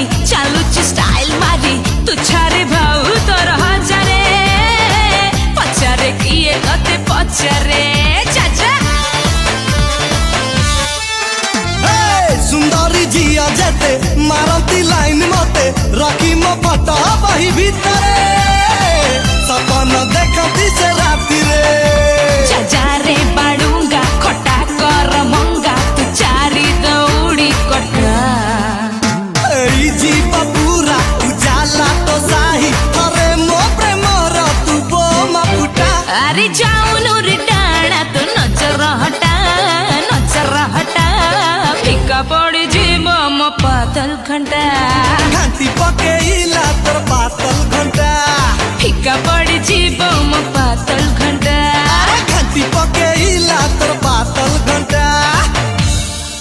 धरी चालुची स्टाइल मारी तू छारे भाऊ तोर हजारे पचारे किए तते पचारे चाचा सुंदरी जिया जेते मारती लाइन मते रखी मो पटा बही भीतरे सपना देखती से राती रे चाचारे बाड़ूंगा खटा कर मंगा तू चारी दौड़ी कटा एई जीवा पूरा उजाला तो साही अरे मो प्रेम रा तू बोमा फुटा अरे जाऊन रे डाणा तू नजर हटा फिका पड़ी जीव मो पातल घंटा घंटी पकेइला तोर पातल घंटा फिका पड़ी जीव मो पातल घंटा घंटी पके